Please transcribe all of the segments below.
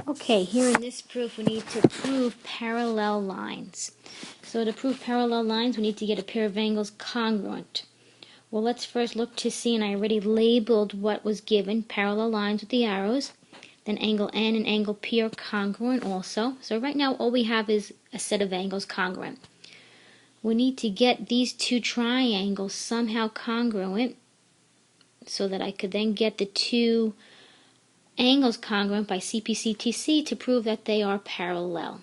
Okay, here in this proof we need to prove parallel lines. So to prove parallel lines we need to get a pair of angles congruent. Well, let's first look to see, and I already labeled what was given, parallel lines with the arrows. Then angle N and angle P are congruent also. So right now all we have is a set of angles congruent. We need to get these two triangles somehow congruent so that I could then get the two angles congruent by CP/CTC to prove that they are parallel.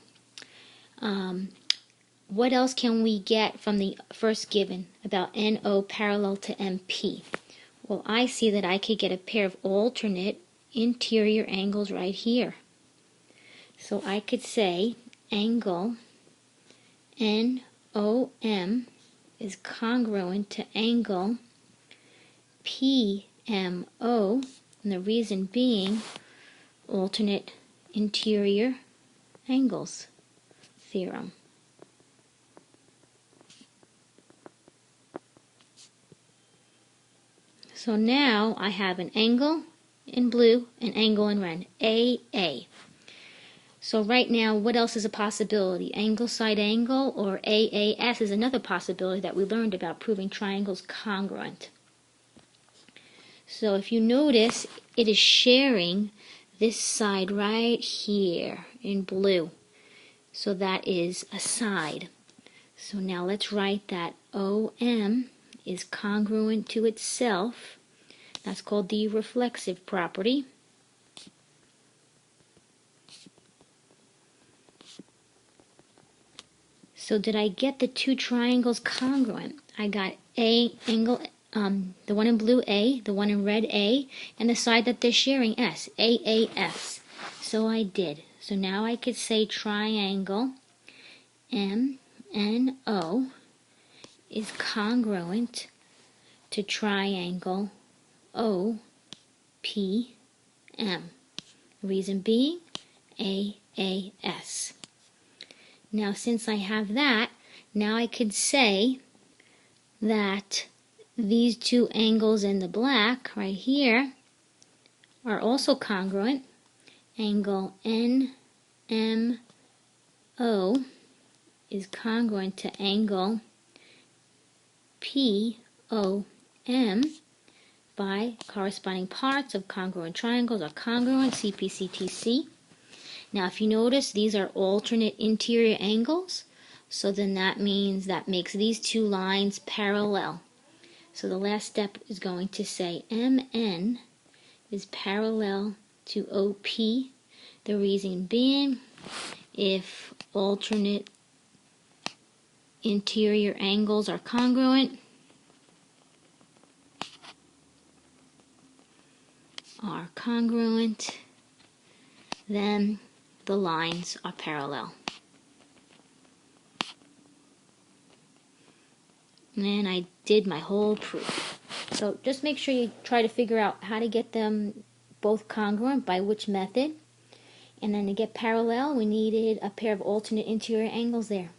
What else can we get from the first given about NO parallel to MP? Well, I see that I could get a pair of alternate interior angles right here. So I could say angle NOM is congruent to angle PMO, and the reason being alternate interior angles theorem. So now I have an angle in blue, an angle in red, AA. So right now, what else is a possibility? Angle side angle, or AAS is another possibility that we learned about proving triangles congruent. So if you notice, it is sharing this side right here in blue. So that is a side. So now let's write that OM is congruent to itself. That's called the reflexive property. So did I get the two triangles congruent? I got A angle, the one in blue A, the one in red A, and the side that they're sharing S, AAS. So I did. So now I could say triangle MNO is congruent to triangle OPM. Reason being AAS. Now since I have that, now I could say that these two angles in the black right here are also congruent. Angle NMO is congruent to angle POM by corresponding parts of congruent triangles are congruent, CP/CTC. Now if you notice, these are alternate interior angles, so then that means that makes these two lines parallel. So the last step is going to say MN is parallel to OP. The reason being, if alternate interior angles are congruent, then the lines are parallel. And I did my whole proof. So just make sure you try to figure out how to get them both congruent by which method. And then to get parallel, we needed a pair of alternate interior angles there.